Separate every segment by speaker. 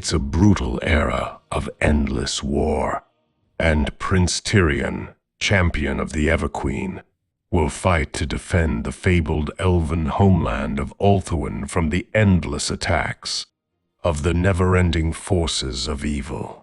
Speaker 1: It's a brutal era of endless war, and Prince Tyrion, champion of the Everqueen, will fight to defend the fabled elven homeland of Ulthuan from the endless attacks of the never-ending forces of evil.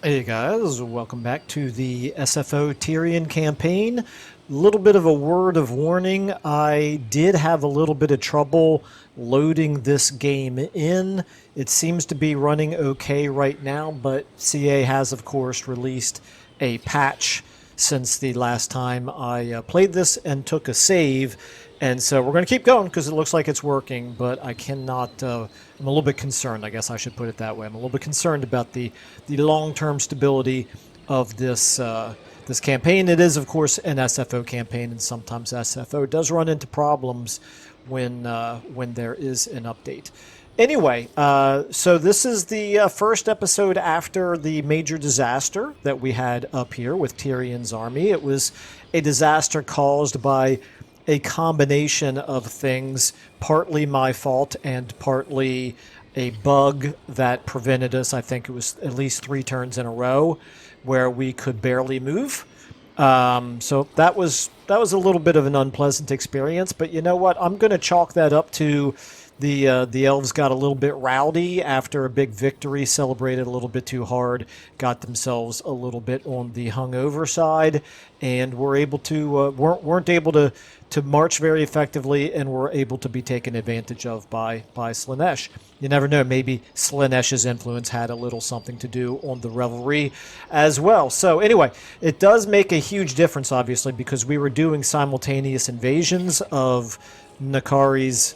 Speaker 2: Hey guys, welcome back to the SFO Tyrion campaign. A little bit of a word of warning. I did have a little bit of trouble loading this game in. It seems to be running okay right now, but CA has of course released a patch since the last time I played this and took a save. And so we're going to keep going because it looks like it's working, but I cannot, I'm a little bit concerned, I guess I should put it that way. I'm a little bit concerned about the long-term stability of this this campaign. It is, of course, an SFO campaign, and sometimes SFO does run into problems when there is an update. Anyway, so this is the first episode after the major disaster that we had up here with Tyrion's army. It was a disaster caused by a combination of things, partly my fault and partly a bug that prevented us, I think it was at least 3 turns in a row, where we could barely move. So that was a little bit of an unpleasant experience, but you know what? I'm going to chalk that up to the elves got a little bit rowdy after a big victory, celebrated a little bit too hard, got themselves a little bit on the hungover side, and were able to weren't able to march very effectively, and were able to be taken advantage of by Slaanesh. You never know, maybe Slaanesh's influence had a little something to do on the revelry as well. So anyway, it does make a huge difference, obviously, because we were doing simultaneous invasions of Nakari's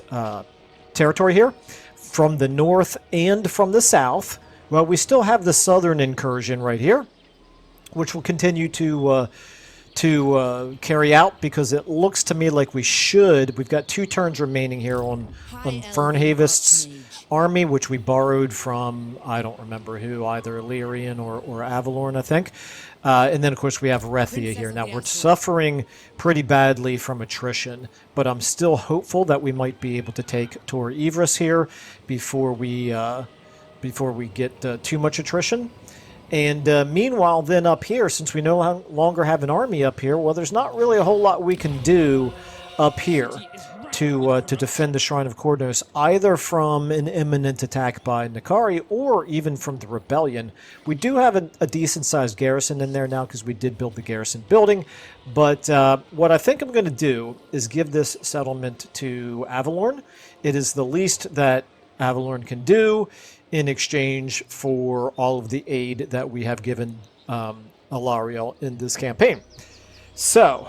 Speaker 2: territory here, from the north and from the south. Well, we still have the southern incursion right here, which will continue to carry out, because it looks to me like we should. We've got 2 turns remaining here on Fernhavest's army, which we borrowed from, I don't remember who, either Illyrian or Avalorn, I think. And then, of course, we have Rethia here. Now, we're suffering pretty badly from attrition, but I'm still hopeful that we might be able to take Tor Yvresse here before we get too much attrition. And meanwhile, then up here, since we no longer have an army up here, well, there's not really a whole lot we can do up here to defend the Shrine of Kornos, either from an imminent attack by Nakari or even from the Rebellion. We do have a decent-sized garrison in there now because we did build the garrison building, but what I think I'm going to do is give this settlement to Avalorn. It is the least that Avalorn can do in exchange for all of the aid that we have given Alariel in this campaign. So,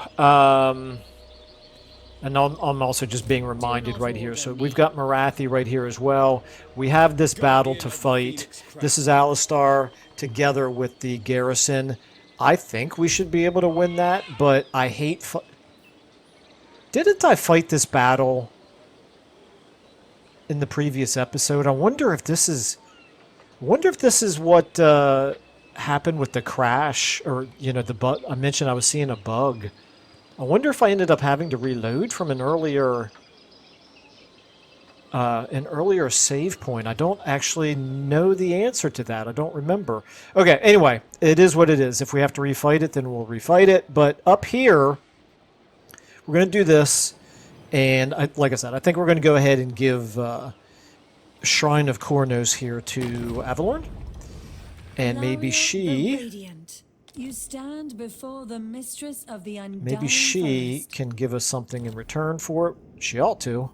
Speaker 2: and I'm also just being reminded right here. So we've got Morathi right here as well. We have this battle to fight. This is Alistar together with the garrison. I think we should be able to win that, but I hate... Didn't I fight this battle in the previous episode? I wonder if this is... what happened with the crash, or, you know, the bug. I mentioned I was seeing a bug. I wonder if I ended up having to reload from an earlier save point. I don't actually know the answer to that. I don't remember. Okay, anyway, it is what it is. If we have to refight it, then we'll refight it. But up here, we're going to do this, and like I said, I think we're going to go ahead and give Shrine of Kornos here to Avalorn, and maybe she...
Speaker 3: You stand before the mistress of the undying
Speaker 2: maybe she
Speaker 3: forest.
Speaker 2: can give us something in return for it. She ought to.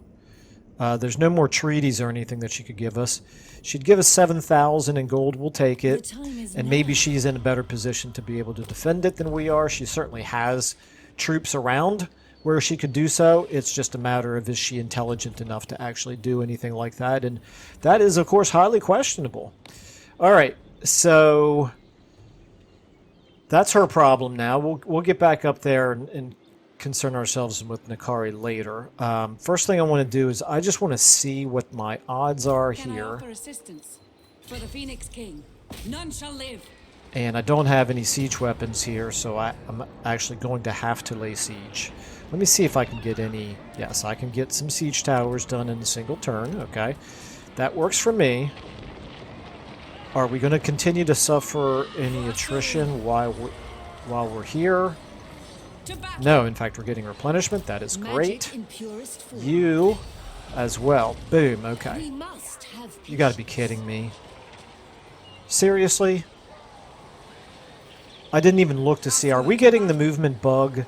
Speaker 2: There's no more treaties or anything that she could give us. She'd give us 7,000 in gold. We'll take it. And maybe she's in a better position to be able to defend it than we are. She certainly has troops around where she could do so. It's just a matter of, is she intelligent enough to actually do anything like that? And that is, of course, highly questionable. All right, so that's her problem now. We'll get back up there and concern ourselves with Nakari later. First thing I want to do is I just want to see what my odds are
Speaker 3: Can I
Speaker 2: here.
Speaker 3: offer assistance? For the Phoenix King, none shall live.
Speaker 2: And I don't have any siege weapons here, so I'm actually going to have to lay siege. Let me see if I can get any... Yes, I can get some siege towers done in a single turn. Okay, that works for me. Are we going to continue to suffer any attrition while we're here? No, in fact, we're getting replenishment. That is great. You as well. Boom, okay. You got to be kidding me. Seriously? I didn't even look to see. Are we getting the movement bug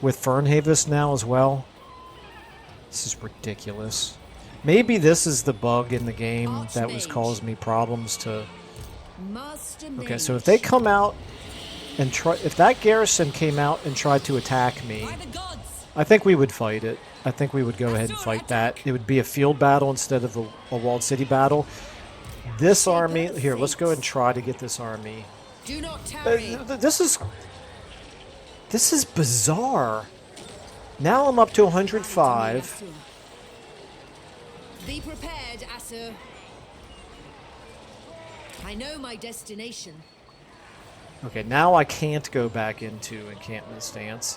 Speaker 2: with Fernhavis now as well? This is ridiculous. Maybe this is the bug in the game that was causing me problems to... Okay, so if they come out and try... If that garrison came out and tried to attack me, I think we would fight it. I think we would go ahead and fight that. It would be a field battle instead of a walled city battle. This army... Here, let's go ahead and try to get this army...
Speaker 3: Do not tarry.
Speaker 2: This is bizarre. Now I'm up to 105.
Speaker 4: Be prepared, Asur. I know my destination.
Speaker 2: Okay, now I can't go back into encampment stance,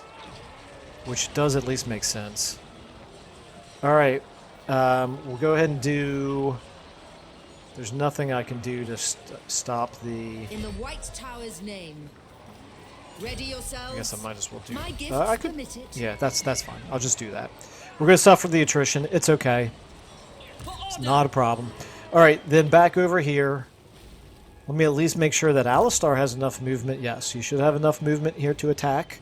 Speaker 2: which does at least make sense. All right, we'll go ahead and do... There's nothing I can do to stop the...
Speaker 4: In the White Tower's name. Ready yourselves.
Speaker 2: I guess I might as well do...
Speaker 4: My gift
Speaker 2: I could...
Speaker 4: permitted.
Speaker 2: Yeah, that's fine. I'll just do that. We're going to suffer the attrition. It's okay. It's not a problem. All right, then back over here. Let me at least make sure that Alistar has enough movement. Yes, you should have enough movement here to attack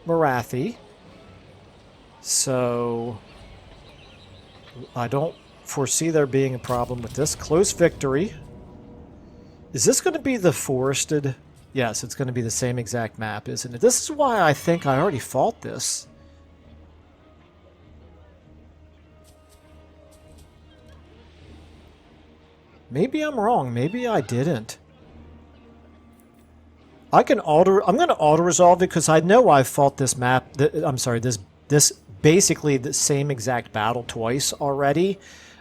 Speaker 2: Marathi. So... I don't foresee there being a problem with this. Close victory. Is this going to be the forested? Yes, it's going to be the same exact map, isn't it? This is why I think I already fought this. Maybe I'm wrong. Maybe I didn't. I'm going to auto-resolve it because I know I've fought this map. I'm sorry, this basically the same exact battle twice already.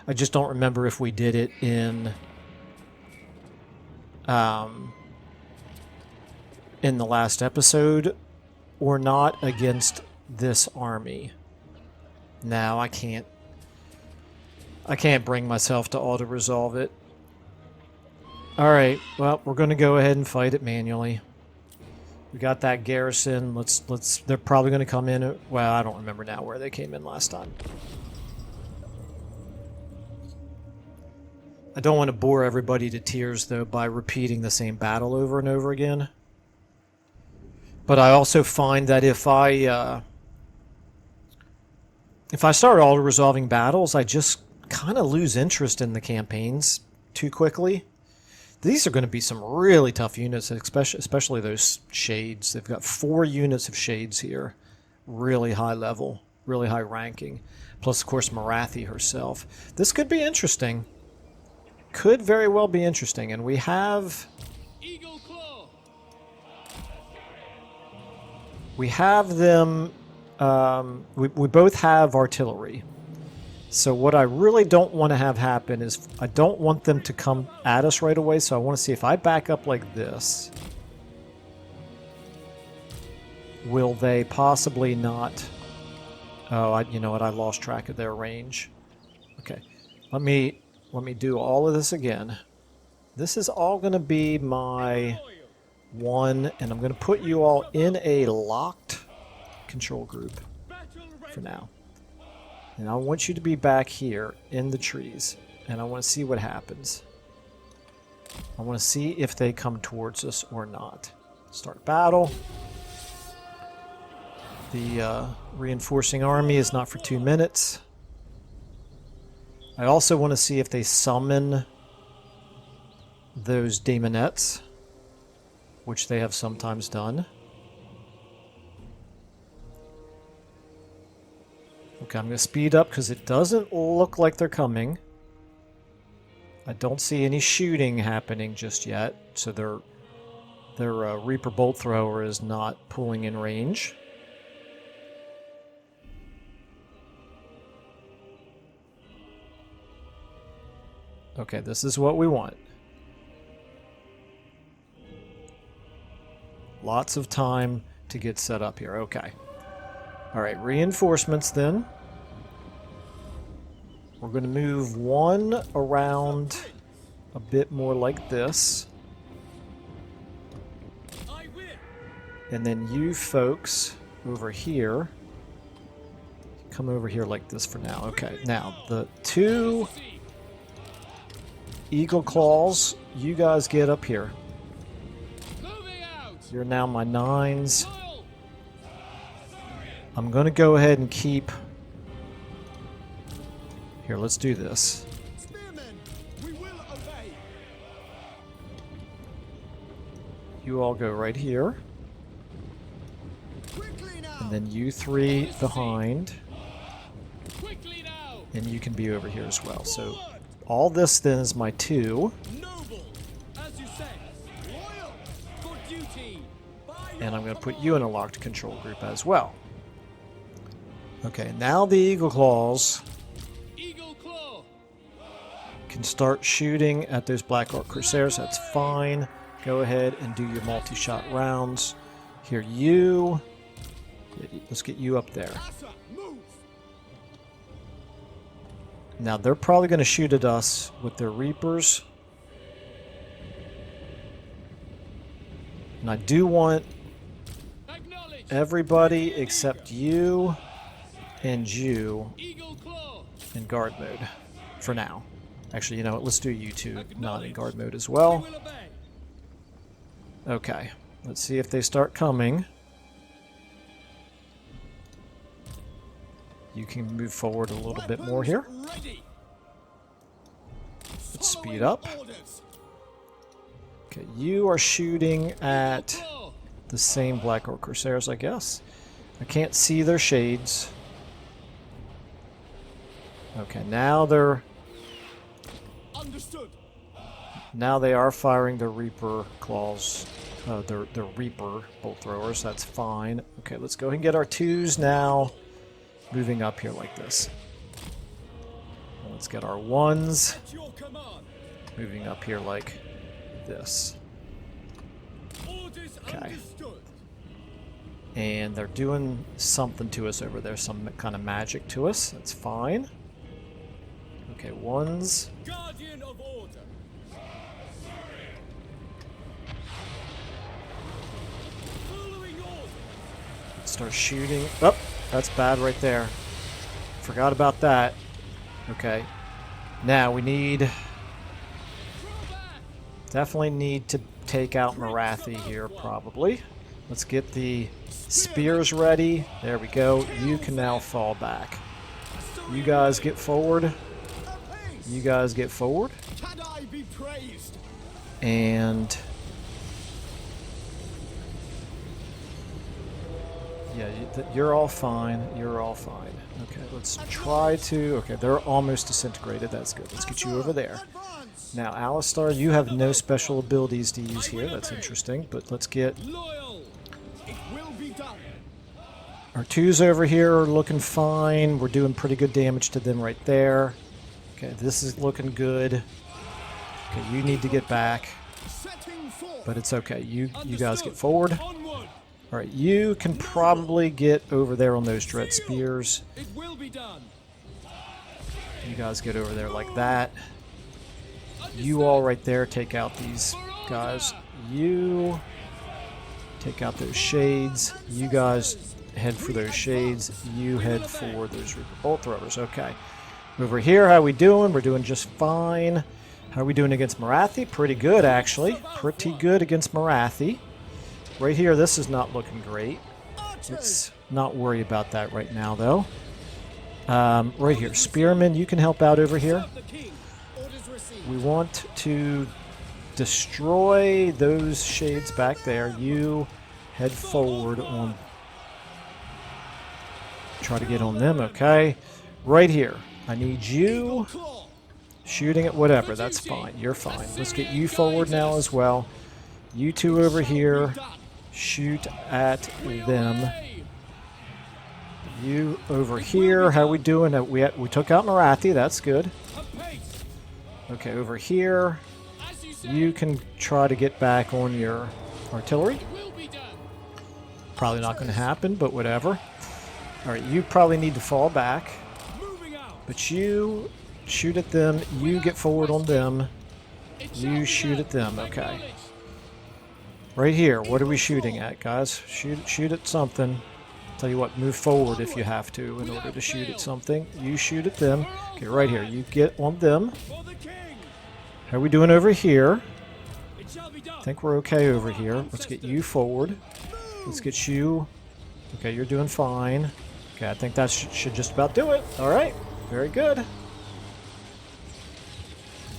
Speaker 2: I just don't remember if we did it in the last episode or not against this army. Now I can't bring myself to auto-resolve it. Alright, well, we're going to go ahead and fight it manually. We got that garrison. They're probably going to come in. Well, I don't remember now where they came in last time. I don't want to bore everybody to tears, though, by repeating the same battle over and over again. But I also find that if I start auto-resolving battles, I just kind of lose interest in the campaigns too quickly. These are going to be some really tough units, especially those shades. They've got 4 units of shades here. Really high level, really high ranking. Plus, of course, Marathi herself. This could be interesting. Could very well be interesting. And we have...
Speaker 5: Eagle Claw.
Speaker 2: We have them... we both have artillery. So what I really don't want to have happen is I don't want them to come at us right away, so I want to see if I back up like this. Will they possibly not... Oh, you know what? I lost track of their range. Okay. Let me do all of this again. This is all going to be my 1, and I'm going to put you all in a locked control group for now. And I want you to be back here in the trees. And I want to see what happens. I want to see if they come towards us or not. Start battle. The reinforcing army is not for 2 minutes. I also want to see if they summon those daemonettes, which they have sometimes done. Okay, I'm going to speed up because it doesn't look like they're coming. I don't see any shooting happening just yet, so their Reaper Bolt Thrower is not pulling in range. Okay, this is what we want. Lots of time to get set up here. Okay. Alright, reinforcements then. We're going to move one around a bit more like this. And then you folks over here. Come over here like this for now. Okay, now the 2 Eagle Claws, you guys get up here. You're now my 9s. I'm going to go ahead and keep... Here, let's do this. You all go right here. And then you 3 behind. And you can be over here as well. So all this then is my 2. And I'm going to put you in a locked control group as well. Okay, now the Eagle Claws can start shooting at those Black Orc Crusaders. That's fine. Go ahead and do your multi-shot rounds. Here, you. Let's get you up there. Now, they're probably going to shoot at us with their Reapers. And I do want everybody except you and you in guard mode for now. Actually, you know what? Let's do you two not in guard mode as well. Okay. Let's see if they start coming. You can move forward a little bit more here. Let's speed up. Okay, you are shooting at the same Black Orc Crusaders, I guess. I can't see their shades. Okay, now they're...
Speaker 5: Understood.
Speaker 2: Now they are firing their Reaper Claws. Their Reaper Bolt Throwers. That's fine. Okay, let's go ahead and get our 2s now. Moving up here like this. Let's get our 1s. Moving up here like this. Okay. And they're doing something to us over there. Some kind of magic to us. That's fine. Okay, 1s.
Speaker 5: Guardian of order. Following order.
Speaker 2: Start shooting. Oh, that's bad right there. Forgot about that. Okay. Now we need... Definitely need to take out Marathi here, probably. Let's get the spears ready. There we go. You can now fall back. You guys get forward. You guys get forward. And... yeah, you're all fine. You're all fine. Okay, let's try to... okay, they're almost disintegrated. That's good. Let's get you over there. Now, Alistar, you have no special abilities to use here. That's interesting, but let's get... our 2s over here are looking fine. We're doing pretty good damage to them right there. Okay, this is looking good. Okay, you need to get back. But it's okay. You guys get forward. Alright, you can probably get over there on those Dread Spears. You guys get over there like that. You all right there take out these guys. You take out those shades. You guys head for those shades. You head for those Reaper Bolt Throwers. Okay. Over here, how we doing? We're doing just fine. How are we doing against Marathi? Pretty good, actually. Pretty good against Marathi. Right here, this is not looking great. Let's not worry about that right now, though. Right here, Spearman, you can help out over here. We want to destroy those shades back there. You head forward on try to get on them. Okay. Right here. I need you
Speaker 5: Claw.
Speaker 2: shooting at whatever. That's fine. You're fine. Let's get you forward now as well. You two over here. Shoot at them. You over here. How we doing? We took out Marathi. That's good.
Speaker 5: Apace.
Speaker 2: Okay, over here.
Speaker 5: As you say,
Speaker 2: You can try to get back on your artillery.
Speaker 5: it will be done.
Speaker 2: Probably not going to happen, but whatever. Alright, you probably need to fall back.
Speaker 5: Moving out.
Speaker 2: But you shoot at them. You get forward on them. You shoot at them. Okay. Right here. What are we shooting at, guys? Shoot at something. Tell you what, move forward if you have to in order to shoot at something. You shoot at them. Okay, right here. You get on them.
Speaker 5: For the king.
Speaker 2: How are we doing over here?
Speaker 5: It shall be done.
Speaker 2: I think we're okay over here. Let's get you forward. Let's get you. Okay, you're doing fine. Okay, I think that should just about do it. All right. Very good.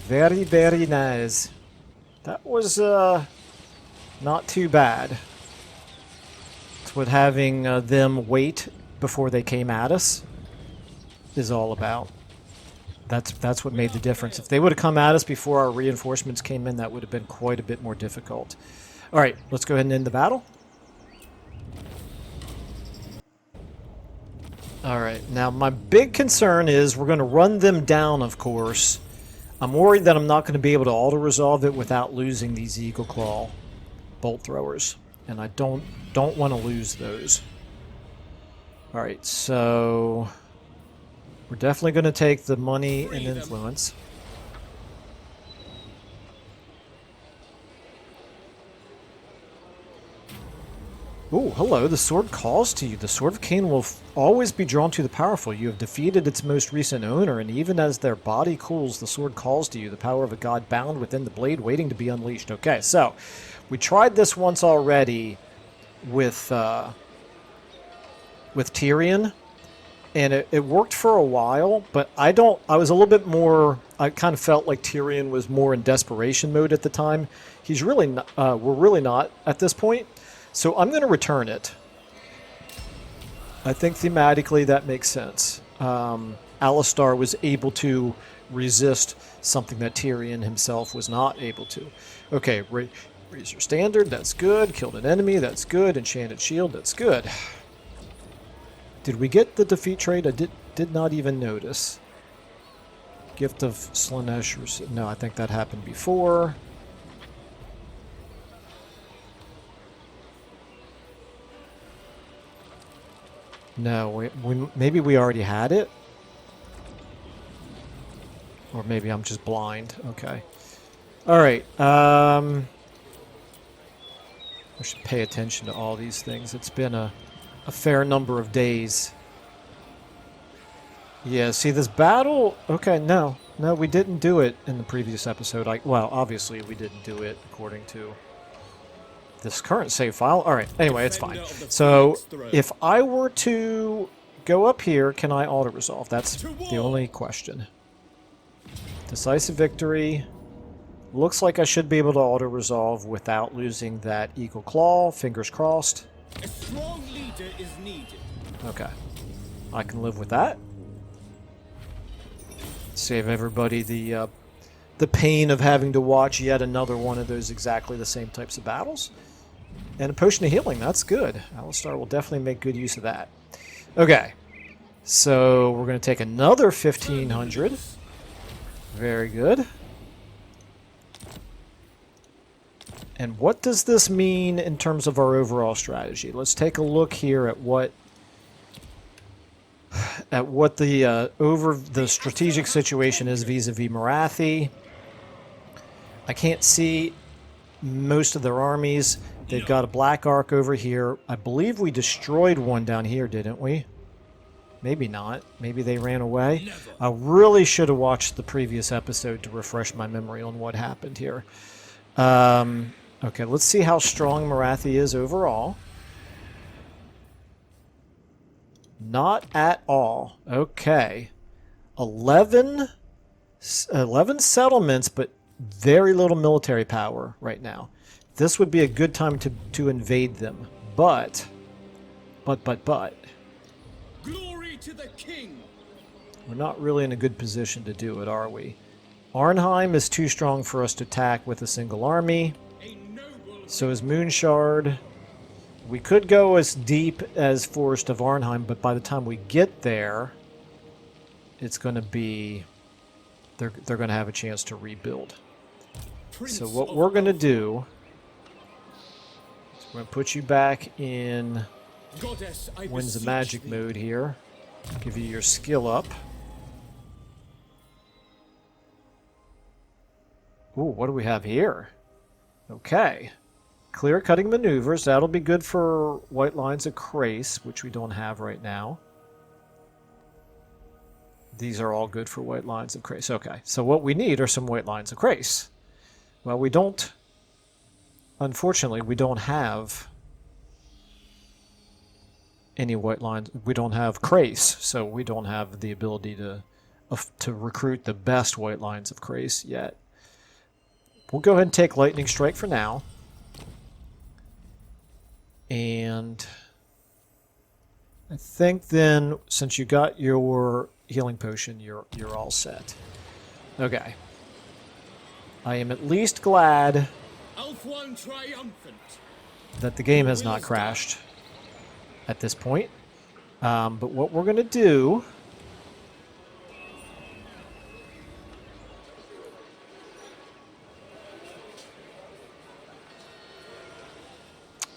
Speaker 2: Very, very nice. That was not too bad. It's what having them wait before they came at us is all about. That's what made the difference. If they would have come at us before our reinforcements came in, that would have been quite a bit more difficult. All right, let's go ahead and end the battle. All right, now my big concern is we're going to run them down, of course. I'm worried that I'm not going to be able to auto-resolve it without losing these Eagle Claw bolt throwers. And I don't want to lose those. All right, so we're definitely going to take the money and influence. Oh, hello. The sword calls to you. The Sword of Cain will always be drawn to the powerful. You have defeated its most recent owner, and even as their body cools, the sword calls to you. The power of a god bound within the blade, waiting to be unleashed. Okay, so we tried this once already with Tyrion, and it worked for a while, but I was a little bit more, I kind of felt like Tyrion was more in desperation mode at the time. He's really not, we're really not at this point. So I'm going to return it. I think thematically that makes sense. Alistar was able to resist something that Tyrion himself was not able to. Okay, raise your standard, that's good. Killed an enemy, that's good. Enchanted shield, that's good. Did we get the defeat trade? I did not even notice. Gift of Slanesh. No, I think that happened before. No, maybe we already had it? Or maybe I'm just blind. Okay. Alright, I should pay attention to all these things. It's been a fair number of days. Yeah, see this battle... Okay, no, we didn't do it in the previous episode. Well, obviously we didn't do it according to this current save file. Alright, anyway, it's fine. So, if I were to go up here, can I auto-resolve? That's the only question. Decisive victory. Looks like I should be able to auto-resolve without losing that Eagle Claw. Fingers crossed.
Speaker 5: A strong leader is needed.
Speaker 2: Okay. I can live with that. Save everybody the pain of having to watch yet another one of those exactly the same types of battles. And a potion of healing, that's good. Alistar will definitely make good use of that. Okay. So we're going to take another 1,500. Very good. And what does this mean in terms of our overall strategy? Let's take a look here at what the strategic situation is vis-a-vis Marathi. I can't see most of their armies. They've got a black arc over here. I believe we destroyed one down here, didn't we? Maybe not. Maybe they ran away. I really should have watched the previous episode to refresh my memory on what happened here. Okay, let's see how strong Marathi is overall. Not at all. Okay. 11 settlements, but very little military power right now. This would be a good time to invade them. But.
Speaker 5: Glory to the king.
Speaker 2: We're not really in a good position to do it, are we? Arnheim is too strong for us to attack with a single army.
Speaker 5: A noble
Speaker 2: So is Moonshard. We could go as deep as Forest of Arnheim, but by the time we get there, it's going to be... They're going to have a chance to rebuild.
Speaker 5: prince
Speaker 2: So what
Speaker 5: of
Speaker 2: we're going to do is we're going to put you back in
Speaker 5: Goddess, I
Speaker 2: Winds of
Speaker 5: beseech
Speaker 2: Magic
Speaker 5: thee.
Speaker 2: mode here. Give you your skill up. Ooh, what do we have here? Okay. Clear cutting maneuvers. That'll be good for White Lines of Crace, which we don't have right now. These are all good for White Lines of Crace. Okay, so what we need are some White Lines of Crace. Well, we don't... Unfortunately, we don't have any White Lines. We don't have Crace, so we don't have the ability to recruit the best White Lines of Crace yet. We'll go ahead and take Lightning Strike for now. And I think then, since you got your healing potion, you're all set. Okay. I am at least glad
Speaker 5: Alf-1 triumphant.
Speaker 2: that the game has not crashed at this point. But what we're going to do...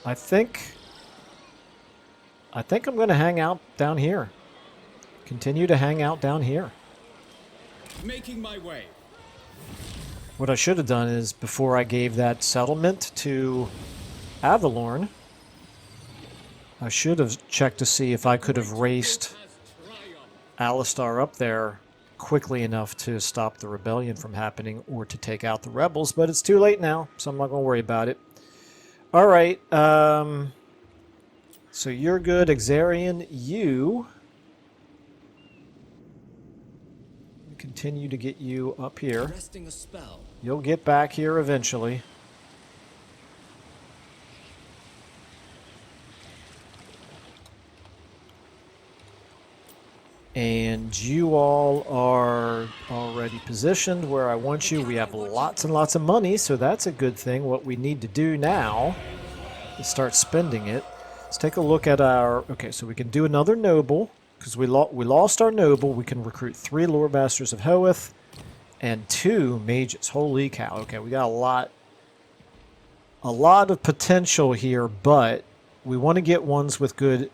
Speaker 2: I think I'm going to hang out down here. Continue to hang out down here.
Speaker 5: Making my way.
Speaker 2: What I should have done is, before I gave that settlement to Avalorn, I should have checked to see if I could have raced
Speaker 5: Has triumphed.
Speaker 2: Alistar up there quickly enough to stop the rebellion from happening or to take out the rebels, but it's too late now, so I'm not going to worry about it. All right, so you're good, Exarian. You continue to get you up here.
Speaker 5: Resting a spell.
Speaker 2: You'll get back here eventually. And you all are already positioned where I want you. We have lots and lots of money, so that's a good thing. What we need to do now is start spending it. Let's take a look at our... Okay, so we can do another noble, because we lost our noble. We can recruit 3 Lord Masters of Hoeth and 2 mages. Holy cow. Okay, we got a lot of potential here, but we want to get ones with good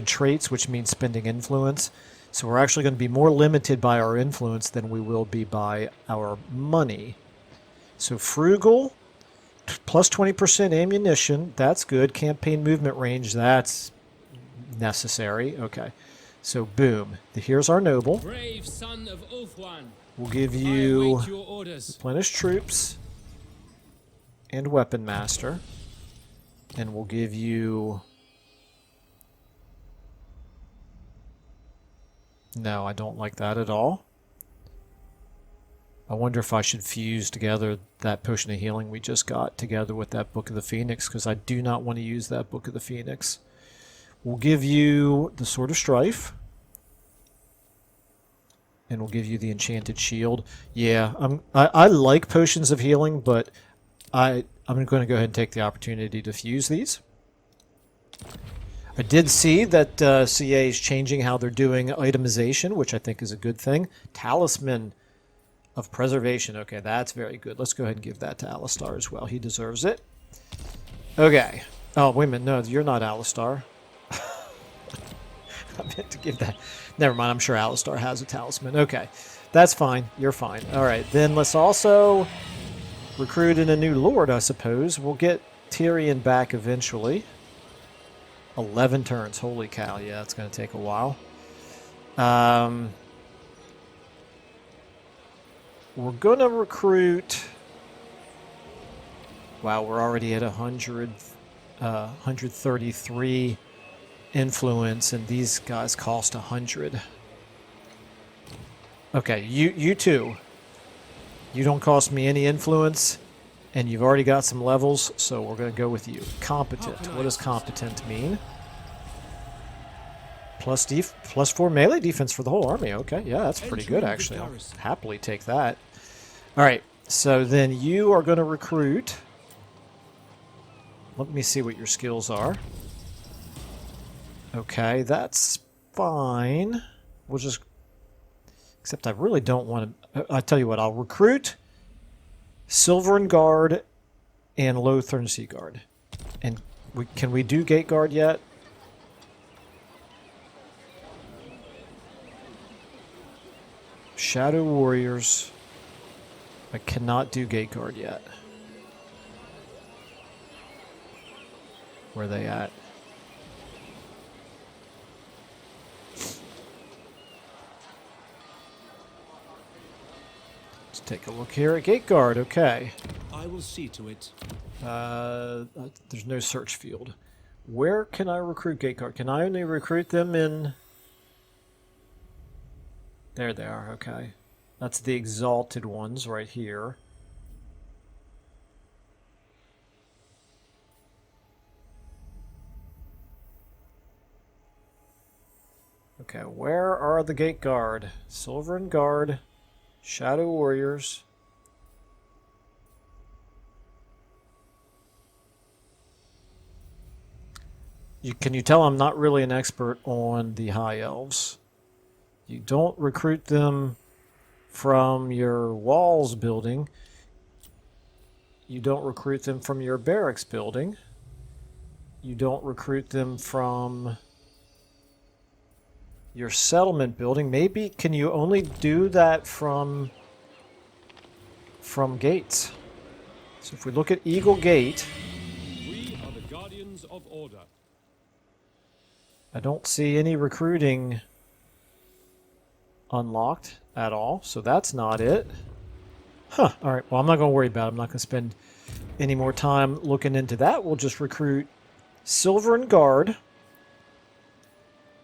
Speaker 2: traits, which means spending influence. So we're actually going to be more limited by our influence than we will be by our money. So frugal, plus 20% ammunition, that's good. Campaign movement range, that's necessary. Okay, so boom. Here's our noble.
Speaker 5: Brave son of Ulfwan.
Speaker 2: We'll give
Speaker 5: I
Speaker 2: you
Speaker 5: await your orders.
Speaker 2: replenish troops and weapon master, and we'll give you... No, I don't like that at all. I wonder if I should fuse together that potion of healing we just got together with that Book of the Phoenix, because I do not want to use that Book of the Phoenix. We'll give you the Sword of Strife. And we'll give you the Enchanted Shield. Yeah, I like potions of healing, but I'm going to go ahead and take the opportunity to fuse these. I did see that CA is changing how they're doing itemization, which I think is a good thing. Talisman of Preservation. Okay, that's very good. Let's go ahead and give that to Alistar as well. He deserves it. Okay. Oh, wait a minute. No, you're not Alistar. I meant to give that. Never mind. I'm sure Alistar has a talisman. Okay. That's fine. You're fine. All right. Then let's also recruit in a new lord, I suppose. We'll get Tyrion back eventually. 11 turns. Holy cow. Yeah, it's going to take a while. We're going to recruit... Wow, we're already at 133 influence, and these guys cost 100. Okay, you two. You don't cost me any influence, and you've already got some levels, so we're going to go with you. Competent. What does competent mean? plus 4 melee defense for the whole army. Okay, yeah, that's pretty good actually. I'll happily take that. All right, so then you are going to recruit. Let me see what your skills are. Okay, that's fine. We'll just... Except I really don't want to... I tell you what, I'll recruit Silverin Guard and Lothern Sea Guard. And can we do Gate Guard yet? Shadow Warriors. I cannot do Gate Guard yet. Where are they at? Let's take a look here at Gate Guard. Okay.
Speaker 5: I will see to it.
Speaker 2: There's no search field. Where can I recruit Gate Guard? Can I only recruit them in... There they are, okay. That's the exalted ones right here. Okay, where are the Gate Guard? Silverin Guard, Shadow Warriors. Can you tell I'm not really an expert on the High Elves? You don't recruit them from your walls building. You don't recruit them from your barracks building. You don't recruit them from your settlement building. Maybe can you only do that from gates? So if we look at Eagle Gate,
Speaker 5: We are the guardians of order.
Speaker 2: I don't see any recruiting unlocked at all, so that's not it. Huh, alright, well I'm not going to worry about it. I'm not going to spend any more time looking into that. We'll just recruit Silverin Guard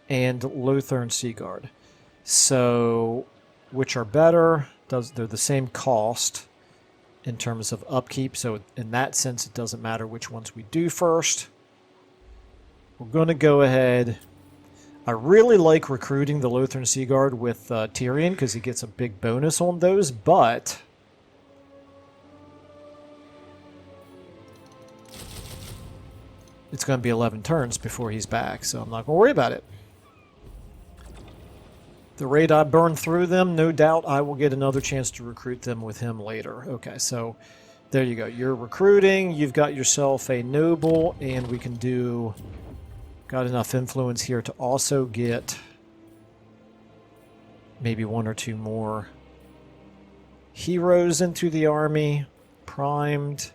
Speaker 2: and Lothern Sea Guard. So, which are better? They're the same cost in terms of upkeep, so in that sense it doesn't matter which ones we do first. We're going to go ahead. I really like recruiting the Lothern Sea Guard with Tyrion because he gets a big bonus on those, but it's going to be 11 turns before he's back, so I'm not going to worry about it. The rate I burn through them, no doubt I will get another chance to recruit them with him later. Okay, so there you go. You're recruiting, you've got yourself a noble, and we can do... Got enough influence here to also get maybe one or two more heroes into the army. Primed.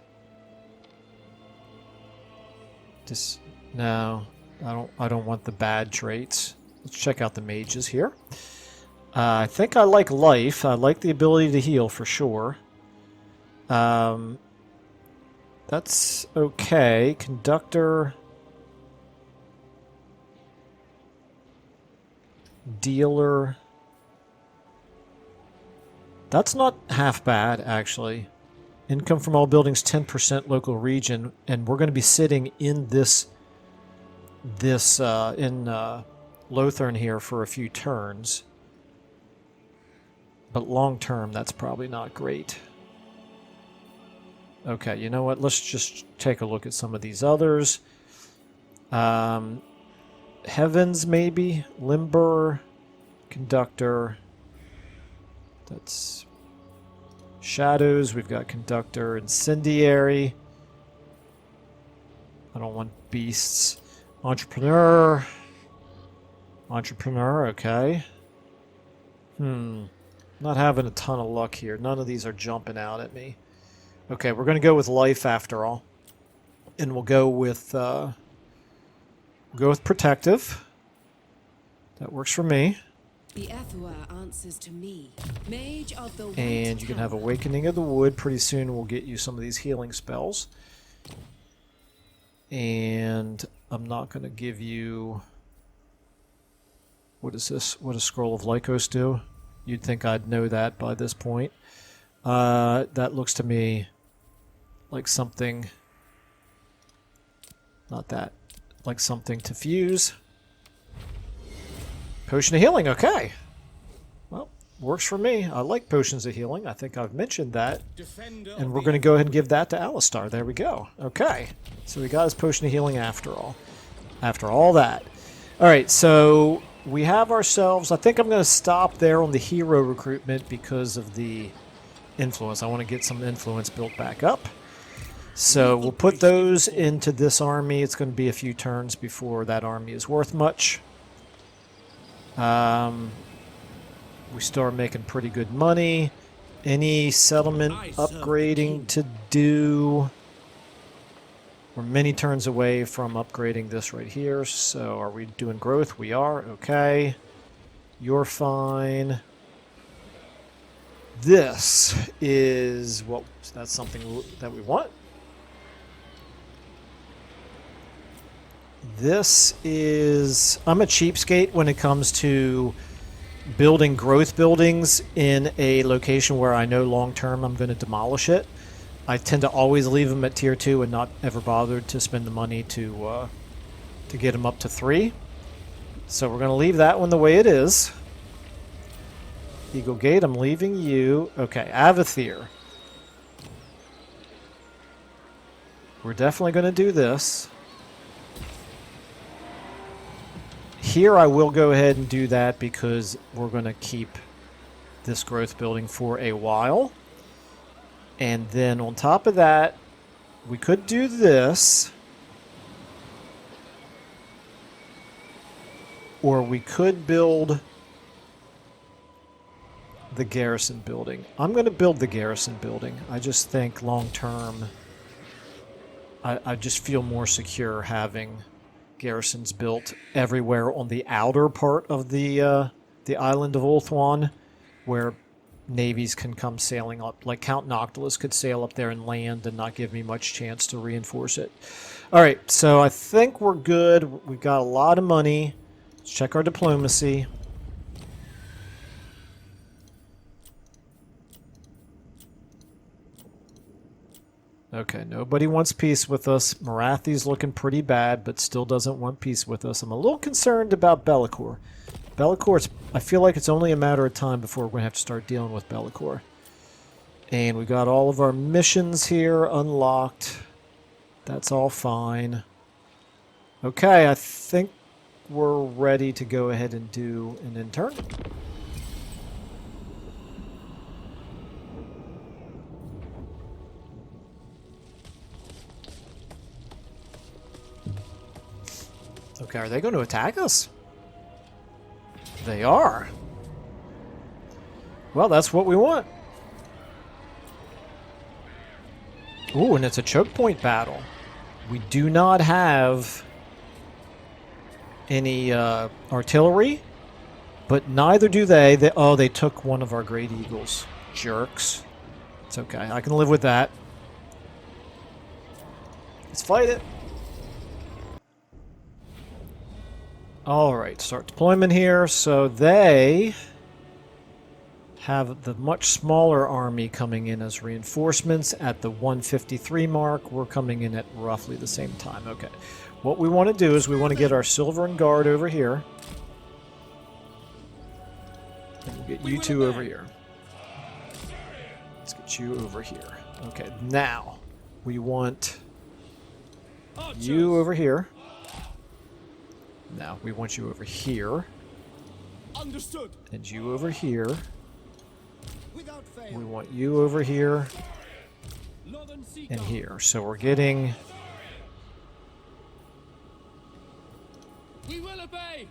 Speaker 2: Just no, I don't want the bad traits. Let's check out the mages here. I think I like life. I like the ability to heal for sure. That's okay. Conductor. Dealer. That's not half bad, actually. Income from all buildings, 10% local region, and we're going to be sitting in this Lothern here for a few turns. But long term, that's probably not great. Okay, you know what? Let's just take a look at some of these others. Heavens, maybe? Limber, Conductor. That's Shadows. We've got Conductor, Incendiary. I don't want Beasts. Entrepreneur. Entrepreneur, okay. Not having a ton of luck here. None of these are jumping out at me. Okay, we're going to go with Life after all. And we'll go with... Protective. That works for me.
Speaker 4: The Ethua answers to me. Mage of the
Speaker 2: And
Speaker 4: White
Speaker 2: you can have
Speaker 4: Tower.
Speaker 2: Awakening of the Wood. Pretty soon we'll get you some of these healing spells. And I'm not going to give you... What is this? What does Scroll of Lycos do? You'd think I'd know that by this point. That looks to me like something... Not that. Like something to fuse. Potion of healing, okay. Well, works for me. I like potions of healing. I think I've mentioned that. And we're going to go ahead and give that to Alistar. There we go. Okay. So we got his potion of healing after all. After all that. Alright, so we have ourselves... I think I'm going to stop there on the hero recruitment because of the influence. I want to get some influence built back up. So we'll put those into this army. It's going to be a few turns before that army is worth much. We start making pretty good money. Any settlement upgrading to do? We're many turns away from upgrading this right here. So are we doing growth? We are. Okay. You're fine. This is... well, that's something that we want. This is... I'm a cheapskate when it comes to building growth buildings in a location where I know long-term I'm going to demolish it. I tend to always leave them at tier 2 and not ever bother to spend the money to get them up to 3. So we're going to leave that one the way it is. Eagle Gate, I'm leaving you. Okay, Avathir. We're definitely going to do this. Here I will go ahead and do that because we're going to keep this growth building for a while. And then on top of that, we could do this. Or we could build the garrison building. I'm going to build the garrison building. I just think long term, I just feel more secure having garrisons built everywhere on the outer part of the island of Ulthuan, where navies can come sailing up. Like Count Noctilus could sail up there and land and not give me much chance to reinforce it. Alright, so I think we're good. We've got a lot of money. Let's check our diplomacy. Okay, nobody wants peace with us. Marathi's looking pretty bad, but still doesn't want peace with us. I'm a little concerned about Be'lakor. Be'lakor, I feel like it's only a matter of time before we're going to have to start dealing with Be'lakor. And we got all of our missions here unlocked. That's all fine. Okay, I think we're ready to go ahead and do an intern. Okay, are they going to attack us? They are. Well, that's what we want. Ooh, and it's a choke point battle. We do not have any artillery, but neither do they. Oh, they took one of our great eagles. Jerks. It's okay. I can live with that. Let's fight it. Alright, start deployment here. So they have the much smaller army coming in as reinforcements at the 153 mark. We're coming in at roughly the same time. Okay. What we want to do is we want to get our Silverin Guard over here. And we'll get you two over here. Let's get you over here. Okay, now we want you over here. Now, we want you over here.
Speaker 5: Understood.
Speaker 2: And you over here. We want you over here. And here. So we're getting...
Speaker 5: We will obey.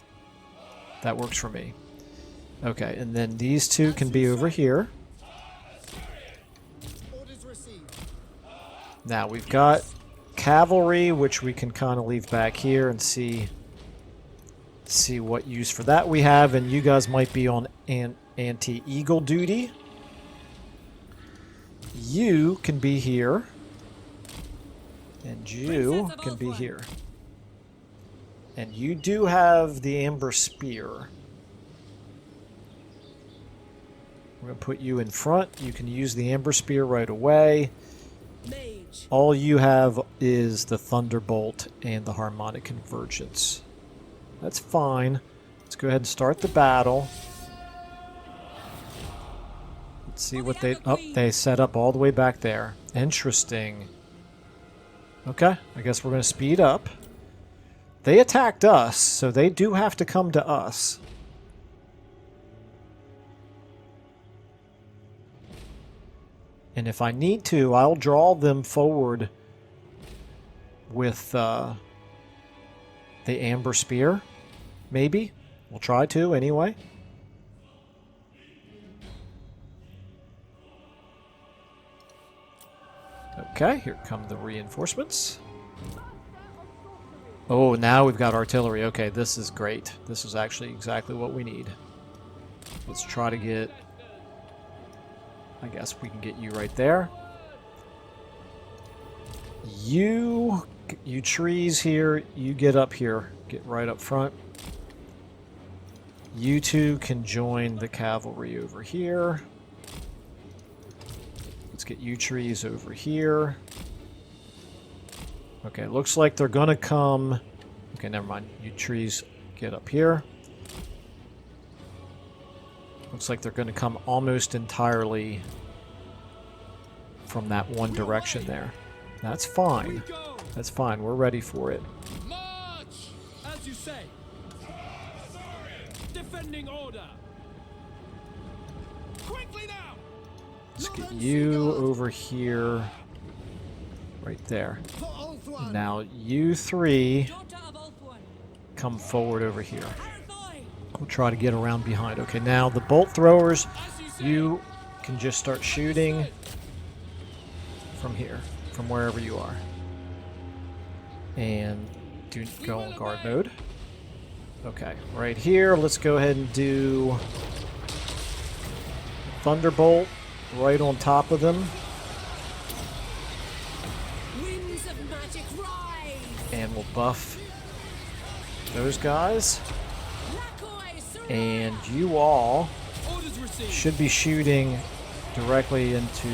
Speaker 2: That works for me. Okay, and then these two can be over here. Now, we've got cavalry, which we can kind of leave back here and see what use for that we have, and you guys might be on anti-eagle duty. You can be here, and you can be here. And you do have the Amber Spear. We're going to put you in front. You can use the Amber Spear right away. All you have is the Thunderbolt and the Harmonic Convergence. That's fine. Let's go ahead and start the battle. Let's see what they... Oh, they set up all the way back there. Interesting. Okay, I guess we're going to speed up. They attacked us, so they do have to come to us. And if I need to, I'll draw them forward with the Amber Spear. Maybe. We'll try to, anyway. Okay, here come the reinforcements. Oh, now we've got artillery. Okay, this is great. This is actually exactly what we need. Let's try to get... I guess we can get you right there. You trees here, you get up here. Get right up front. You two can join the cavalry over here. Let's get you trees over here. Okay, looks like they're gonna come... Okay, never mind. You trees get up here. Looks like they're gonna come almost entirely from that one direction there. That's fine. That's fine. We're ready for it.
Speaker 5: March! As you say. Defending order. Quickly now!
Speaker 2: Let's get you over here. Right there. And now you three come forward over here. We'll try to get around behind. Okay, now the bolt throwers, you can just start shooting from here, from wherever you are. And go on guard mode. Okay, right here, let's go ahead and do Thunderbolt right on top of them.
Speaker 4: Winds of magic rise.
Speaker 2: And we'll buff those guys. And you all should be shooting directly into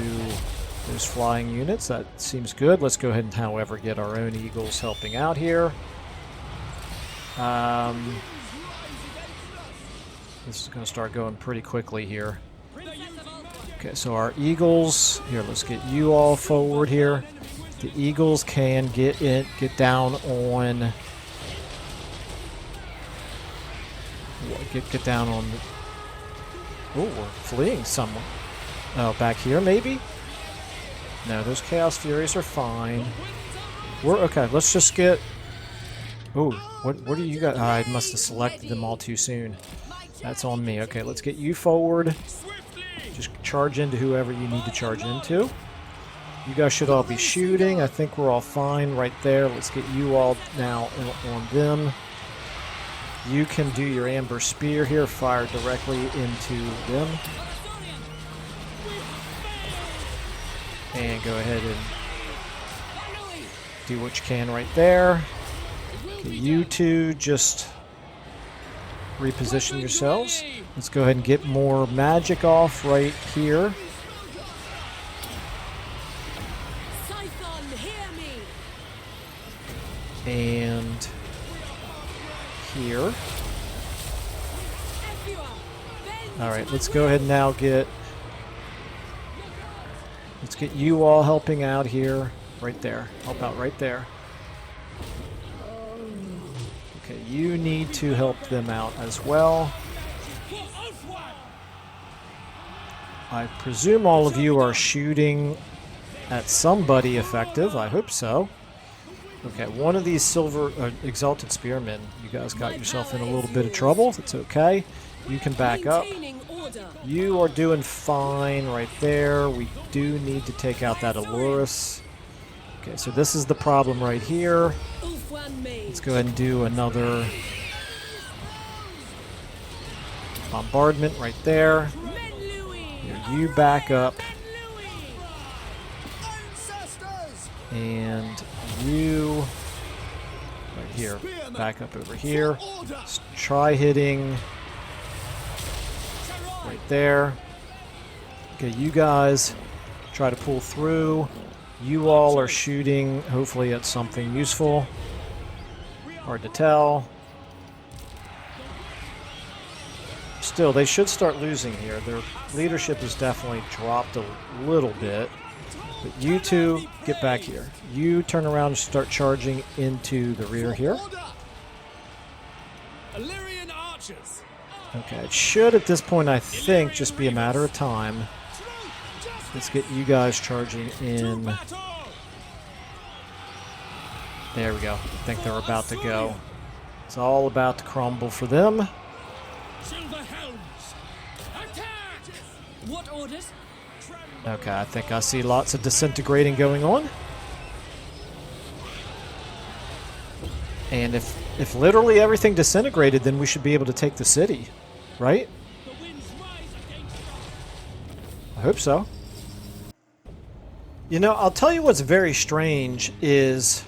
Speaker 2: those flying units. That seems good. Let's go ahead and, however, get our own eagles helping out here. This is going to start going pretty quickly here. Okay, so our eagles... Here, let's get you all forward here. The eagles can get down on... Get down on... Oh, we're fleeing someone. Oh, back here, maybe? No, those Chaos Furies are fine. We're... Okay, let's just get... Oh, what do you got? I must have selected them all too soon. That's on me. Okay, let's get you forward. Just charge into whoever you need to charge into. You guys should all be shooting. I think we're all fine right there. Let's get you all now on them. You can do your Amber Spear here, fire directly into them. And go ahead and do what you can right there. Okay, you two just reposition yourselves. Let's go ahead and get more magic off right here. And here. Alright, let's go ahead and now get... Let's get you all helping out here. Right there. Help out right there. Okay, you need to help them out as well. I presume all of you are shooting at somebody effective. I hope so. Okay, one of these silver exalted spearmen, you guys got yourself in a little bit of trouble. That's okay. You can back up. You are doing fine right there. We do need to take out that Allurus. Okay, so this is the problem right here. Let's go ahead and do another bombardment right there. Here, you back up. And you right here, back up over here. Let's try hitting right there. Okay, you guys try to pull through. You all are shooting, hopefully at something useful. Hard to tell. still, they should start losing here. Their leadership has definitely dropped a little bit. But you two, get back here. You turn around and start charging into the rear here.
Speaker 5: Order! Illyrian archers!
Speaker 2: Okay, it should at this point, I think, just be a matter of time. Let's get you guys charging in.
Speaker 5: Battle!
Speaker 2: There we go. I think they're about to go. It's all about to crumble for them.
Speaker 5: Silver helms! Attack!
Speaker 3: What orders?
Speaker 2: Okay, I think I see lots of disintegrating going on. And if literally everything disintegrated, then we should be able to take the city, right?
Speaker 5: The winds rise against us!
Speaker 2: I hope so. You know, I'll tell you what's very strange is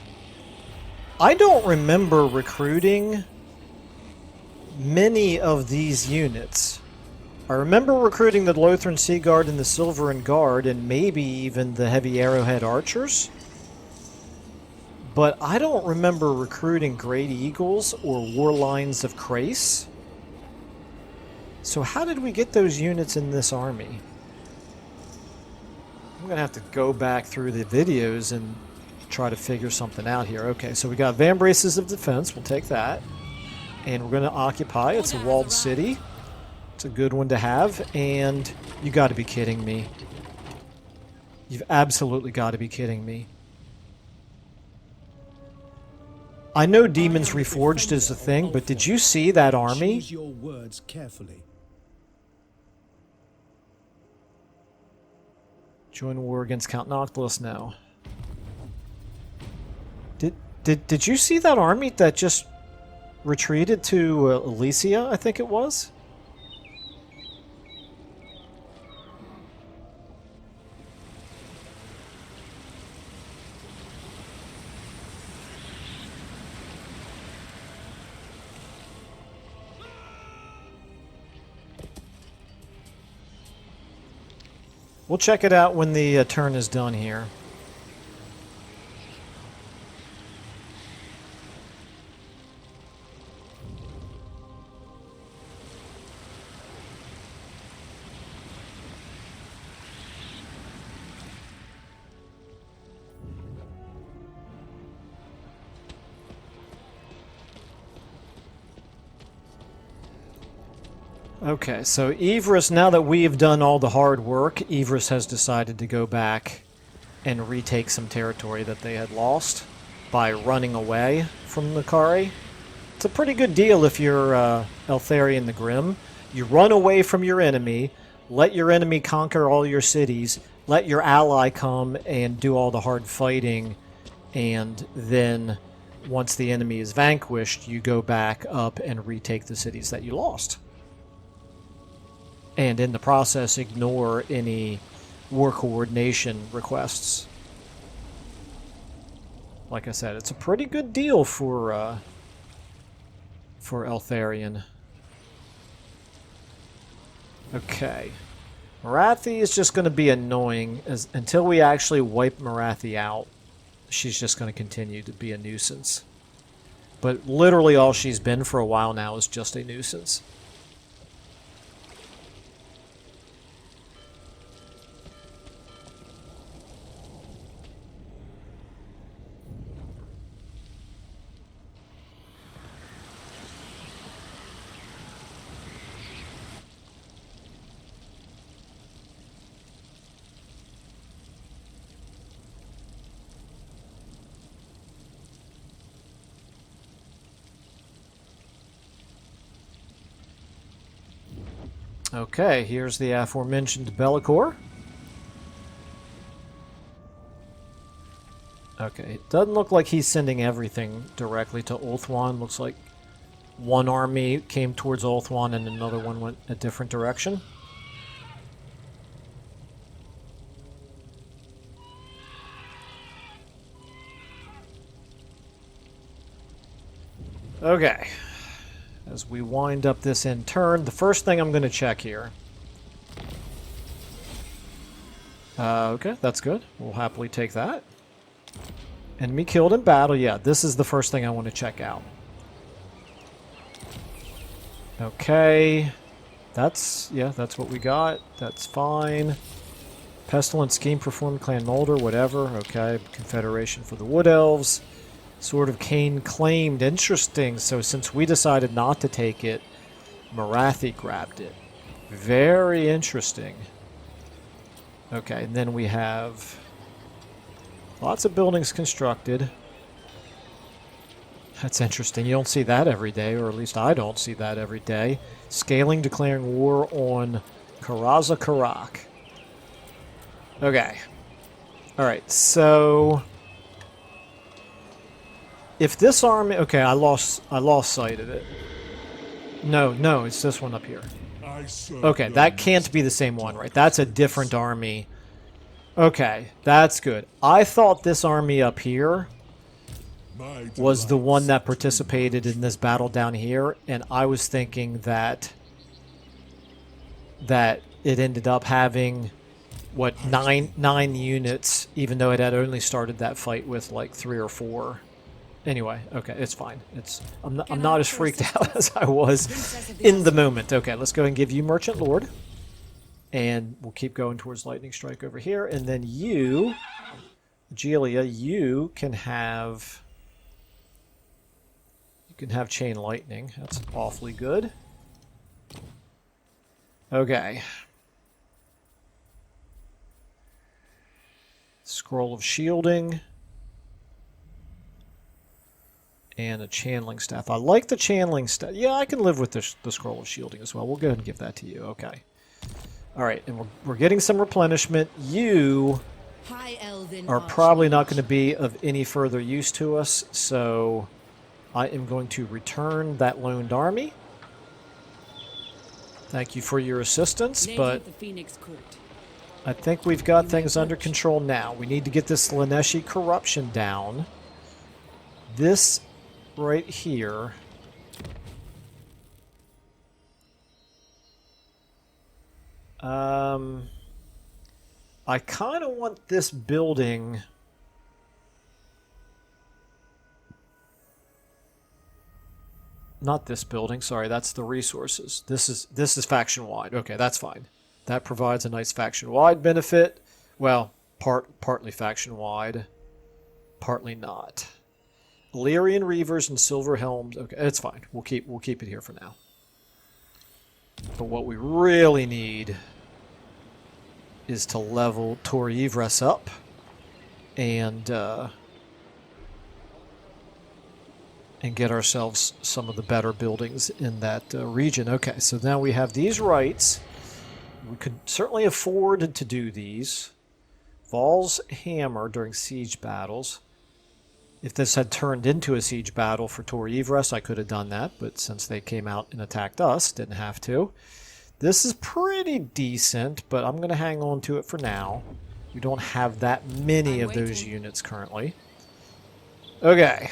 Speaker 2: I don't remember recruiting many of these units. I remember recruiting the Lothran Sea Guard and the Silveran Guard and maybe even the Heavy Arrowhead Archers. But I don't remember recruiting Great Eagles or War Lions of Krace. So how did we get those units in this army? I'm going to have to go back through the videos and try to figure something out here. Okay, so we got Van Braces of Defense. We'll take that. And we're going to occupy. It's a walled city. It's a good one to have. And you got to be kidding me. You've absolutely got to be kidding me. I know Demons Reforged is a thing, but did you see that army?
Speaker 6: Choose your words carefully.
Speaker 2: Join war against Count Noctilus now. Did you see that army that just retreated to Elysia, I think it was? We'll check it out when the turn is done here. Okay, so Yvresse, now that we have done all the hard work, Yvresse has decided to go back and retake some territory that they had lost by running away from Lucari. It's a pretty good deal if you're Eltharion the Grim. You run away from your enemy, let your enemy conquer all your cities, let your ally come and do all the hard fighting, and then once the enemy is vanquished, you go back up and retake the cities that you lost. And in the process, ignore any war coordination requests. Like I said, it's a pretty good deal for Eltharion. Okay. Marathi is just going to be annoying until we actually wipe Marathi out. She's just going to continue to be a nuisance. But literally all she's been for a while now is just a nuisance. Okay, here's the aforementioned Bellicor. Okay, it doesn't look like he's sending everything directly to Ulthuan. Looks like one army came towards Ulthuan and another one went a different direction. Okay. As we wind up this end turn, the first thing I'm going to check here. Okay, that's good. We'll happily take that. Enemy killed in battle. Yeah, this is the first thing I want to check out. Okay. That's what we got. That's fine. Pestilence scheme performed, Clan Mulder, whatever. Okay, Confederation for the Wood Elves. Sword of Cain claimed. Interesting. So since we decided not to take it, Marathi grabbed it. Very interesting. Okay, and then we have lots of buildings constructed. That's interesting. You don't see that every day, or at least I don't see that every day. Scaling declaring war on Karaza Karak. Okay. Alright, so if this army... Okay, I lost sight of it. No, it's this one up here. Okay, that can't be the same one, right? That's a different army. Okay, that's good. I thought this army up here was the one that participated in this battle down here, and I was thinking that it ended up having, what, nine units, even though it had only started that fight with like 3 or 4. Anyway, okay, it's fine. I'm not as freaked out as I was in the moment. Okay, let's go and give you Merchant Lord. And we'll keep going towards Lightning Strike over here. And then you, Gelia, you can have Chain Lightning. That's awfully good. Okay. Scroll of Shielding. And a Channeling Staff. I like the Channeling Staff. Yeah, I can live with the Scroll of Shielding as well. We'll go ahead and give that to you. Okay. Alright, and we're getting some replenishment. You are probably not going to be of any further use to us, so I am going to return that loaned army. Thank you for your assistance, but I think we've got things under control now. We need to get this Laneshi corruption down. This right here. I kind of want this building. Not this building, sorry, that's the resources. This is faction wide. Okay, that's fine. That provides a nice faction wide benefit. Well, partly faction wide, partly not. Illyrian Reavers and Silver Helms. Okay, it's fine. We'll keep it here for now. But what we really need is to level Tor Yvresse up and get ourselves some of the better buildings in that region. Okay, so now we have these rights. We could certainly afford to do these. Val's Hammer during siege battles. If this had turned into a siege battle for Tor Yvresse, I could have done that, but since they came out and attacked us, didn't have to. This is pretty decent, but I'm going to hang on to it for now. We don't have that many of those units currently. Okay.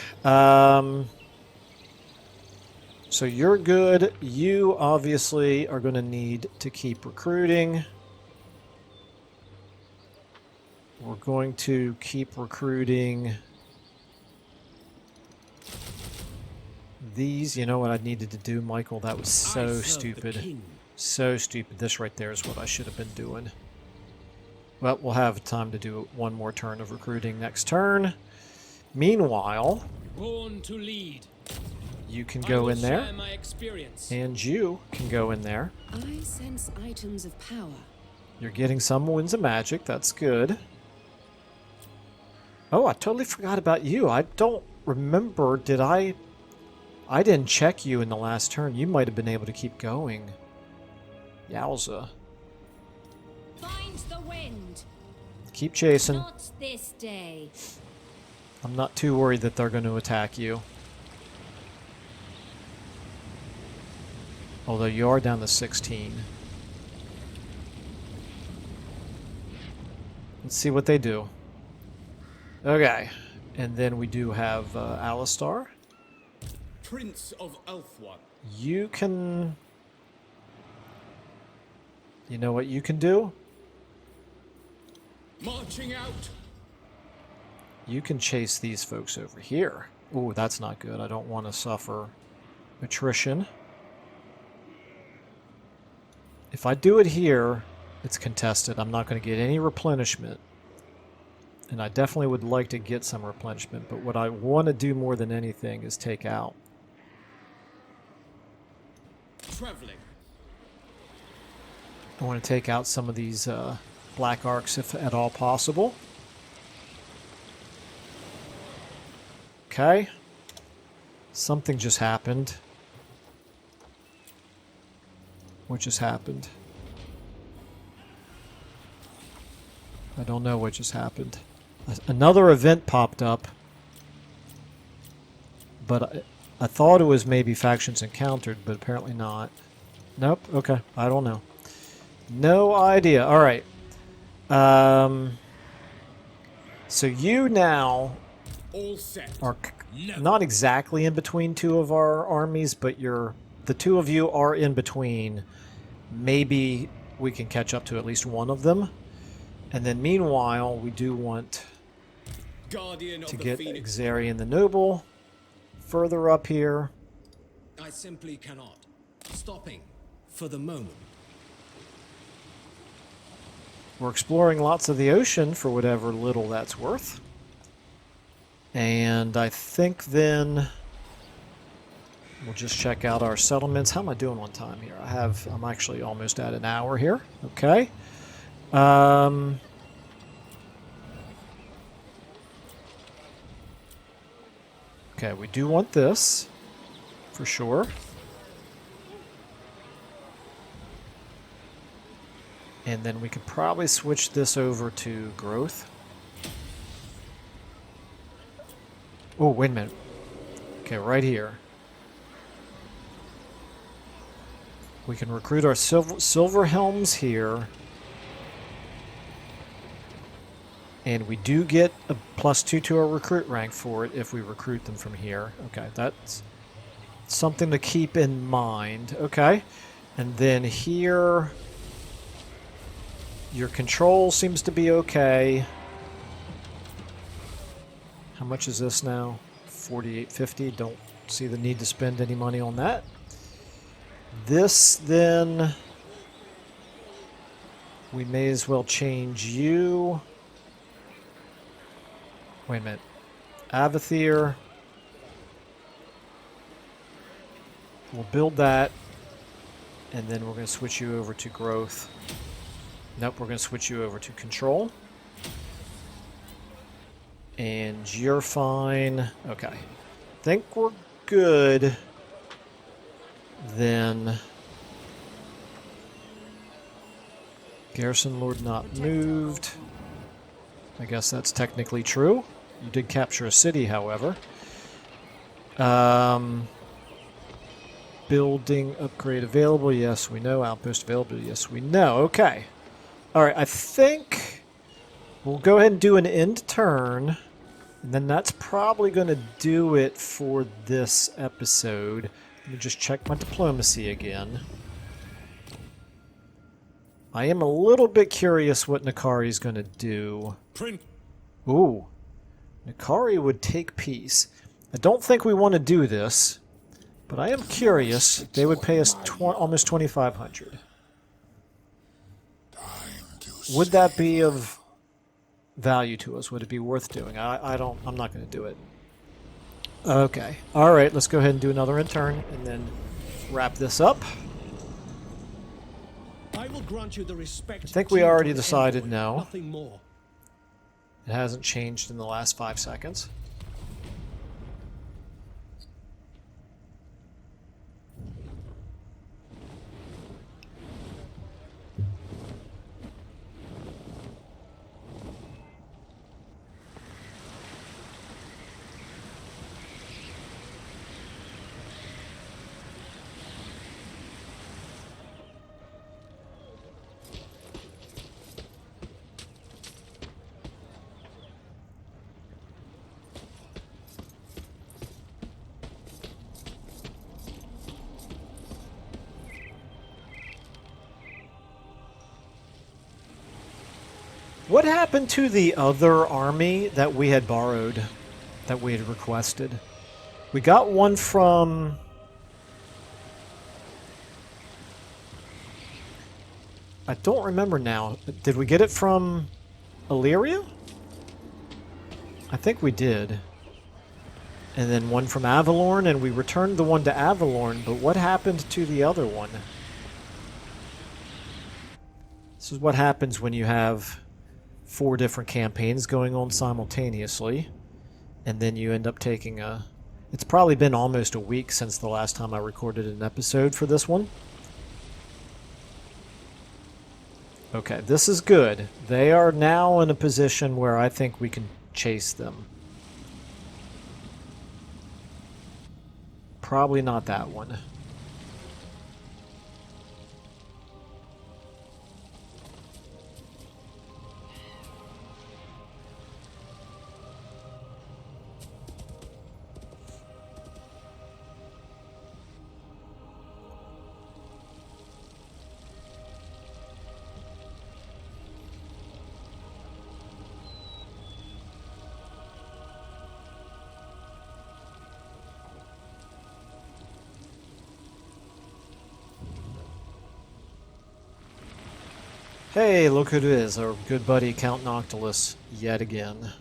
Speaker 2: So you're good. You obviously are going to need to keep recruiting. We're going to keep recruiting these. You know what I needed to do, Michael? That was so stupid. So stupid. This right there is what I should have been doing. Well, we'll have time to do one more turn of recruiting next turn. Meanwhile,
Speaker 5: Born to lead.
Speaker 2: You can go in there.
Speaker 5: My experience.
Speaker 2: And you can go in there.
Speaker 4: I sense items of power.
Speaker 2: You're getting some Winds of Magic. That's good. Oh, I totally forgot about you. I don't remember. Did I didn't check you in the last turn. You might have been able to keep going. Yowza.
Speaker 4: Find the wind.
Speaker 2: Keep chasing.
Speaker 4: Not this day.
Speaker 2: I'm not too worried that they're going to attack you. Although you are down to 16. Let's see what they do. Okay. And then we do have Alistar.
Speaker 5: Prince of Elfwan.
Speaker 2: You can... You know what you can do?
Speaker 5: Marching out.
Speaker 2: You can chase these folks over here. Ooh, that's not good. I don't want to suffer attrition. If I do it here, it's contested. I'm not going to get any replenishment. And I definitely would like to get some replenishment, but what I want to do more than anything is take out.
Speaker 5: Traveling.
Speaker 2: I want to take out some of these black arcs if at all possible. Okay. Something just happened. What just happened? I don't know what just happened. Another event popped up, but I thought it was maybe factions encountered, but apparently not. Nope. Okay. I don't know. No idea. All right. So you now
Speaker 5: All set.
Speaker 2: are not exactly in between two of our armies, but the two of you are in between. Maybe we can catch up to at least one of them. And then meanwhile, we do want
Speaker 5: Guardian
Speaker 2: to
Speaker 5: of the
Speaker 2: get
Speaker 5: Phoenix.
Speaker 2: Xarian the Noble further up here.
Speaker 6: I simply cannot. Stopping for the moment.
Speaker 2: We're exploring lots of the ocean for whatever little that's worth. And I think then we'll just check out our settlements. How am I doing on time here? I'm actually almost at an hour here. Okay. Okay, we do want this for sure. And then we could probably switch this over to growth. Oh, wait a minute. Okay, right here. We can recruit our silver helms here. And we do get a +2 to our recruit rank for it if we recruit them from here. Okay, that's something to keep in mind. Okay, and then here, your control seems to be okay. How much is this now? 48.50. Don't see the need to spend any money on that. This, then, we may as well change you. Wait a minute. Avathir. We'll build that. And then we're going to switch you over to growth. Nope, we're going to switch you over to control. And you're fine. Okay. Think we're good. Then Garrison Lord not moved. I guess that's technically true. You did capture a city, however. Building upgrade available. Yes, we know. Outpost available. Yes, we know. Okay. All right, I think we'll go ahead and do an end turn. And then that's probably going to do it for this episode. Let me just check my diplomacy again. I am a little bit curious what Nakari's going to do.
Speaker 5: Print.
Speaker 2: Ooh. Nakari would take peace. I don't think we want to do this, but I am curious. They would pay us almost 2,500. Would that be of value to us? Would it be worth doing? I'm not going to do it. Okay. All right, let's go ahead and do another intern and then wrap this up.
Speaker 6: I will grant you the respect.
Speaker 2: I think we
Speaker 6: due
Speaker 2: already
Speaker 6: to an
Speaker 2: decided
Speaker 6: envoy,
Speaker 2: no.
Speaker 6: Nothing more.
Speaker 2: It hasn't changed in the last 5 seconds. What happened to the other army that we had borrowed, that we had requested? We got one from... I don't remember now. Did we get it from Illyria? I think we did. And then one from Avalorn, and we returned the one to Avalorn, but what happened to the other one? This is what happens when you have 4 different campaigns going on simultaneously, and then you end up taking a... It's probably been almost a week since the last time I recorded an episode for this one. Okay, this is good. They are now in a position where I think we can chase them. Probably not that one. Hey, look who it is, our good buddy Count Noctilus, yet again.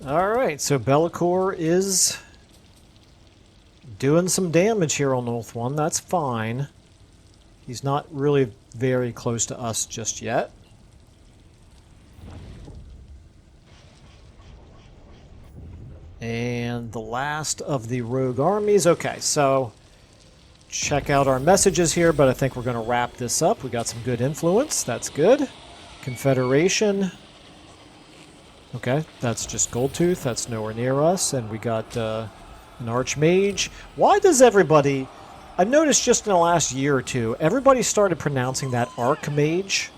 Speaker 2: Alright, so Be'lakor is doing some damage here on North 1. That's fine. He's not really very close to us just yet. And the last of the rogue armies. Okay, so check out our messages here, but I think we're going to wrap this up. We got some good influence. That's good. Confederation. Okay, that's just Goldtooth. That's nowhere near us. And we got an Archmage. Why does everybody... I've noticed just in the last year or two, everybody started pronouncing that Archmage,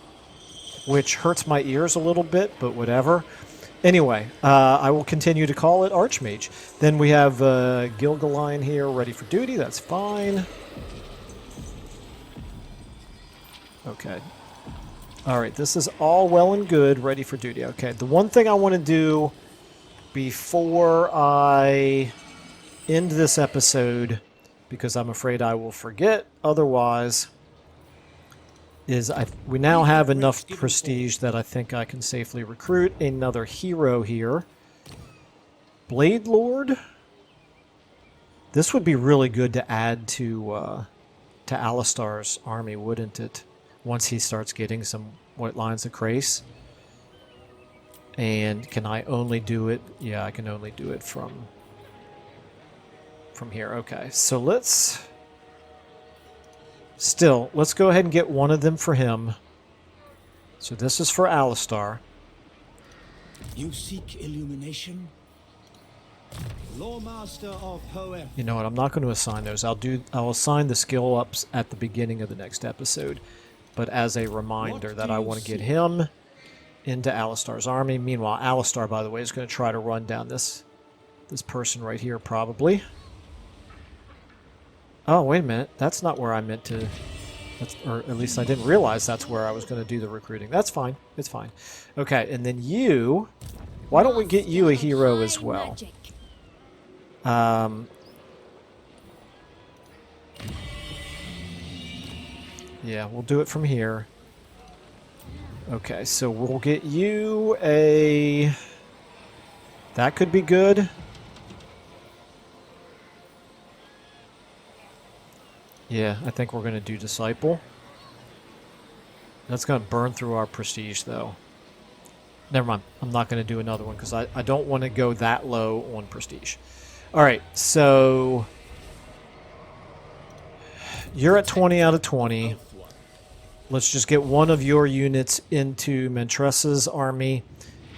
Speaker 2: which hurts my ears a little bit, but whatever. Anyway, I will continue to call it Archmage. Then we have Gilgaline here ready for duty. That's fine. Okay. Alright, this is all well and good, ready for duty. Okay, the one thing I want to do before I end this episode, because I'm afraid I will forget otherwise, is we now have enough prestige that I think I can safely recruit another hero here. Blade Lord? This would be really good to add to Alistar's army, wouldn't it? Once he starts getting some White Lions of Crace. And can I only do it? Yeah, I can only do it from here. Okay, so let's go ahead and get one of them for him. So this is for Alistar.
Speaker 6: You seek illumination? Lawmaster of Poem.
Speaker 2: You know what? I'm not going to assign those. I'll assign the skill ups at the beginning of the next episode. But as a reminder that I want to get him into Alistar's army. Meanwhile, Alistar, by the way, is going to try to run down this person right here, probably. Oh, wait a minute. That's not where I meant to... or at least I didn't realize that's where I was going to do the recruiting. That's fine. It's fine. Okay, and then you... Why don't we get you a hero as well? Yeah, we'll do it from here. Okay, so we'll get you a... That could be good. Yeah, I think we're going to do Disciple. That's going to burn through our prestige, though. Never mind. I'm not going to do another one, because I don't want to go that low on prestige. Alright, so... You're at 20 out of 20. Let's just get one of your units into Mentressa's army,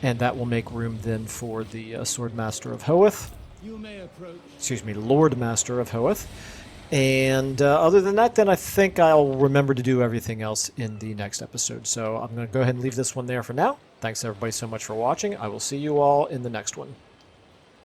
Speaker 2: and that will make room then for the Swordmaster of Hoeth.
Speaker 6: You may approach.
Speaker 2: Excuse me, Lord Master of Hoeth. And other than that, then I think I'll remember to do everything else in the next episode. So I'm going to go ahead and leave this one there for now. Thanks everybody so much for watching. I will see you all in the next one.